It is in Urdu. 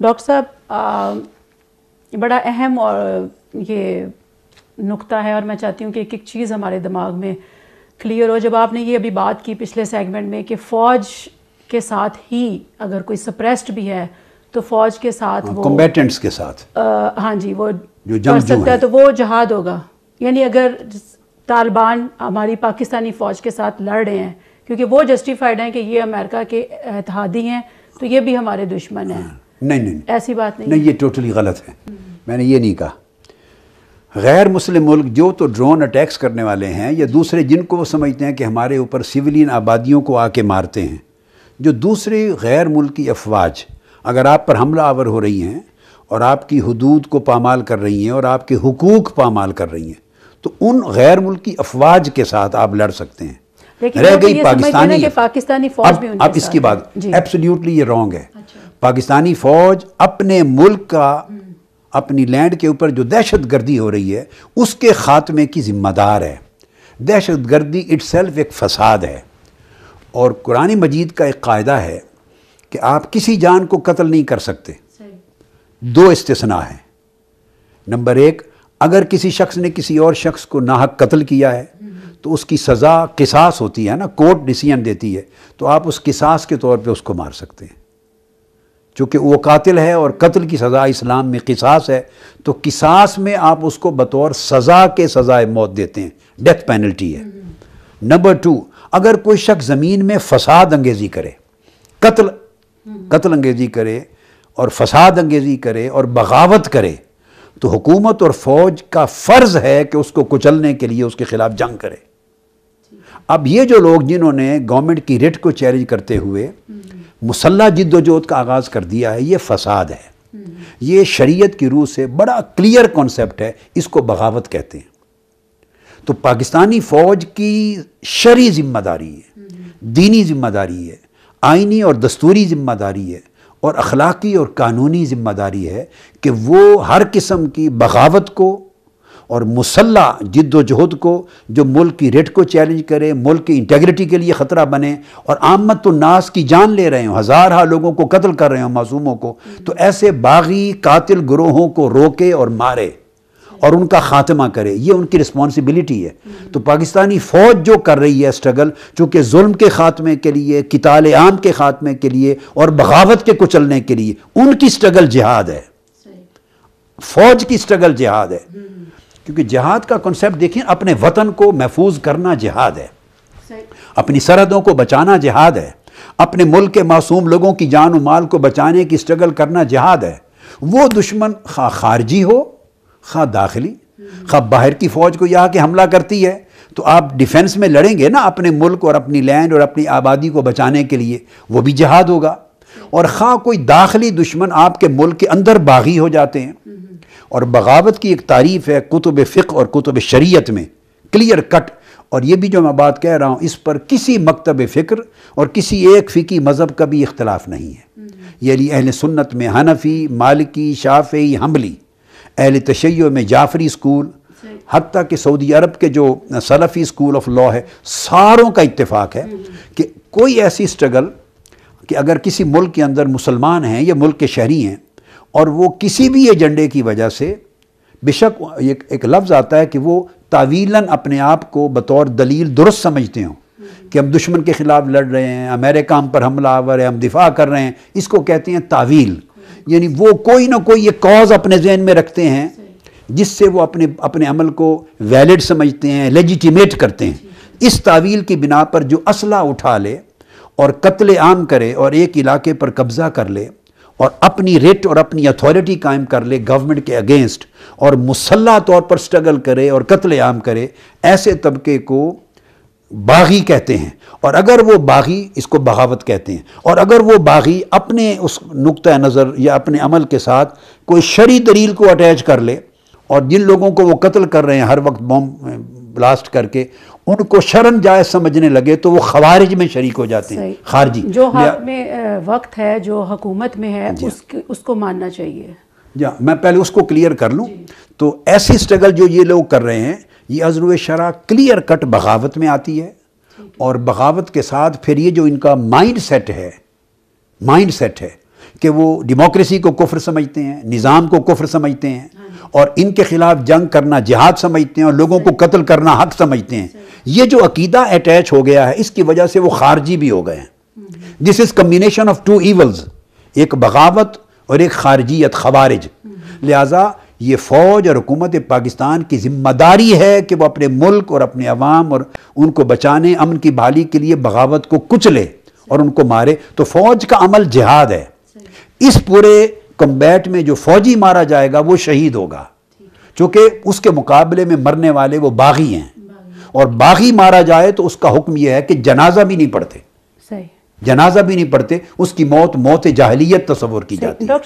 ڈاکٹر صاحب بڑا اہم اور یہ نقطہ ہے، اور میں چاہتی ہوں کہ ایک ایک چیز ہمارے دماغ میں کلیئر ہو. جب آپ نے یہ ابھی بات کی پچھلے سیگمنٹ میں کہ فوج کے ساتھ ہی اگر کوئی سپریسڈ بھی ہے تو فوج کے ساتھ وہ کمبیٹنٹس کے ساتھ ہاں جی وہ جو کر سکتا ہے تو وہ جہاد ہوگا. یعنی اگر طالبان ہماری پاکستانی فوج کے ساتھ لڑ رہے ہیں کیونکہ وہ جسٹیفائڈ ہیں کہ یہ امریکہ کے اتحادی ہیں تو یہ بھی ہمارے دشمن ہیں. نہیں ایسی بات نہیں. نہیں، یہ ٹوٹلی غلط ہے. میں نے یہ نہیں کہا. غیر مسلم ملک جو تو ڈرون اٹیکس کرنے والے ہیں یا دوسرے جن کو وہ سمجھتے ہیں کہ ہمارے اوپر سویلین آبادیوں کو آ کے مارتے ہیں، جو دوسری غیر ملکی افواج اگر آپ پر حملہ آور ہو رہی ہیں اور آپ کی حدود کو پامال کر رہی ہیں اور آپ کے حقوق پامال کر رہی ہیں تو ان غیر ملکی افواج کے ساتھ آپ لڑ سکتے ہیں. رہ گئی پاکستانی فوج بھی اب اس کی بات ایبسلیوٹلی یہ رانگ ہے. پاکستانی فوج اپنے ملک کا اپنی لینڈ کے اوپر جو دہشت گردی ہو رہی ہے اس کے خاتمے کی ذمہ دار ہے. دہشت گردی اٹ سیلف ایک فساد ہے، اور قرآن مجید کا ایک قاعدہ ہے کہ آپ کسی جان کو قتل نہیں کر سکتے. دو استثناء ہیں. نمبر ایک، اگر کسی شخص نے کسی اور شخص کو ناحق قتل کیا ہے تو اس کی سزا قصاص ہوتی ہے نا، کورٹ ڈیسیژن دیتی ہے، تو آپ اس قصاص کے طور پہ اس کو مار سکتے ہیں. چونکہ وہ قاتل ہے اور قتل کی سزا اسلام میں قصاص ہے، تو قصاص میں آپ اس کو بطور سزا کے سزائے موت دیتے ہیں، ڈیتھ پینلٹی ہے. نمبر ٹو، اگر کوئی شخص زمین میں فساد انگیزی کرے، قتل انگیزی کرے اور فساد انگیزی کرے اور بغاوت کرے تو حکومت اور فوج کا فرض ہے کہ اس کو کچلنے کے لیے اس کے خلاف جنگ کرے. اب یہ جو لوگ جنہوں نے گورنمنٹ کی ریٹ کو چیلنج کرتے ہوئے مسلح جد و جہد کا آغاز کر دیا ہے، یہ فساد ہے. یہ شریعت کی روح سے بڑا کلیئر کانسیپٹ ہے، اس کو بغاوت کہتے ہیں. تو پاکستانی فوج کی شرعی ذمہ داری ہے، دینی ذمہ داری ہے، آئینی اور دستوری ذمہ داری ہے، اور اخلاقی اور قانونی ذمہ داری ہے کہ وہ ہر قسم کی بغاوت کو اور مسلح جد و جہد کو جو ملک کی ریٹ کو چیلنج کرے، ملک کی انٹیگریٹی کے لیے خطرہ بنے، اور عامت الناس کی جان لے رہے ہوں، ہزارہ لوگوں کو قتل کر رہے ہوں، معصوموں کو، تو ایسے باغی قاتل گروہوں کو روکے اور مارے اور ان کا خاتمہ کرے. یہ ان کی رسپانسبلٹی ہے. تو پاکستانی فوج جو کر رہی ہے اسٹرگل، چونکہ ظلم کے خاتمے کے لیے، قتال عام کے خاتمے کے لیے اور بغاوت کے کچلنے کے لیے، ان کی اسٹرگل جہاد ہے. فوج کی اسٹرگل جہاد ہے. کیونکہ جہاد کا کنسیپٹ دیکھیں، اپنے وطن کو محفوظ کرنا جہاد ہے، اپنی سرحدوں کو بچانا جہاد ہے، اپنے ملک کے معصوم لوگوں کی جان و مال کو بچانے کی اسٹرگل کرنا جہاد ہے. وہ دشمن خواہ خارجی ہو خواہ داخلی، خواہ باہر کی فوج کو یہاں کے حملہ کرتی ہے تو آپ ڈیفنس میں لڑیں گے نا اپنے ملک اور اپنی لینڈ اور اپنی آبادی کو بچانے کے لیے، وہ بھی جہاد ہوگا. اور خواہ کوئی داخلی دشمن آپ کے ملک کے اندر باغی ہو جاتے ہیں. اور بغاوت کی ایک تعریف ہے کتب فقہ اور کتب شریعت میں کلیئر کٹ، اور یہ بھی جو میں بات کہہ رہا ہوں اس پر کسی مکتب فکر اور کسی ایک فقہی مذہب کا بھی اختلاف نہیں ہے. یعنی اہل سنت میں حنفی، مالکی، شافعی، حنبلی، اہل تشیع میں جعفری اسکول، حتیٰ کہ سعودی عرب کے جو سلفی اسکول آف لا ہے، ساروں کا اتفاق ہے کہ کوئی ایسی اسٹرگل کہ اگر کسی ملک کے اندر مسلمان ہیں یا ملک کے شہری ہیں اور وہ کسی بھی ایجنڈے کی وجہ سے، بے شک ایک لفظ آتا ہے کہ وہ تعویلاً اپنے آپ کو بطور دلیل درست سمجھتے ہوں کہ ہم دشمن کے خلاف لڑ رہے ہیں، امریکہ ہم پر حملہ آور ہے، ہم دفاع کر رہے ہیں، اس کو کہتے ہیں تعویل. یعنی وہ کوئی نہ کوئی یہ کاز اپنے ذہن میں رکھتے ہیں جس سے وہ اپنے عمل کو ویلڈ سمجھتے ہیں، لیجیٹیمیٹ کرتے ہیں. اس تعویل کی بنا پر جو اسلحہ اٹھا لے اور قتل عام کرے اور ایک علاقے پر قبضہ کر لے اور اپنی ریٹ اور اپنی اتھارٹی قائم کر لے گورنمنٹ کے اگینسٹ اور مسلح طور پر سٹرگل کرے اور قتل عام کرے، ایسے طبقے کو باغی کہتے ہیں. اور اگر وہ باغی، اس کو بغاوت کہتے ہیں، اور اگر وہ باغی اپنے اس نقطہ نظر یا اپنے عمل کے ساتھ کوئی شرعی دلیل کو اٹیچ کر لے اور جن لوگوں کو وہ قتل کر رہے ہیں ہر وقت بم بلاسٹ کر کے ان کو شرعاً جائز سمجھنے لگے تو وہ خوارج میں شریک ہو جاتے ہیں، خارجی. جو حق میں وقت ہے، جو حکومت میں ہے، اس کو ماننا چاہیے. میں پہلے اس کو کلیئر کر لوں. تو ایسی سٹرگل جو یہ لوگ کر رہے ہیں یہ از روئے شرع کلیئر کٹ بغاوت میں آتی ہے. اور بغاوت کے ساتھ پھر یہ جو ان کا مائنڈ سیٹ ہے، کہ وہ ڈیموکریسی کو کفر سمجھتے ہیں، نظام کو کفر سمجھتے ہیں، اور ان کے خلاف جنگ کرنا جہاد سمجھتے ہیں، اور لوگوں کو قتل کرنا حق سمجھتے ہیں. یہ جو عقیدہ اٹیچ ہو گیا ہے، اس کی وجہ سے وہ خارجی بھی ہو گئے ہیں. دس از کمبینیشن آف ٹو ایولز، ایک بغاوت اور ایک خارجیت، خوارج. لہٰذا یہ فوج اور حکومت پاکستان کی ذمہ داری ہے کہ وہ اپنے ملک اور اپنے عوام اور ان کو بچانے، امن کی بحالی کے لیے بغاوت کو کچلے اور ان کو مارے. تو فوج کا عمل جہاد ہے. اس پورے کمبیٹ میں جو فوجی مارا جائے گا وہ شہید ہوگا، چونکہ اس کے مقابلے میں مرنے والے وہ باغی ہیں، اور باغی مارا جائے تو اس کا حکم یہ ہے کہ جنازہ بھی نہیں پڑھتے، جنازہ بھی نہیں پڑھتے، اس کی موت موت جاہلیت تصور کی جاتی ہے.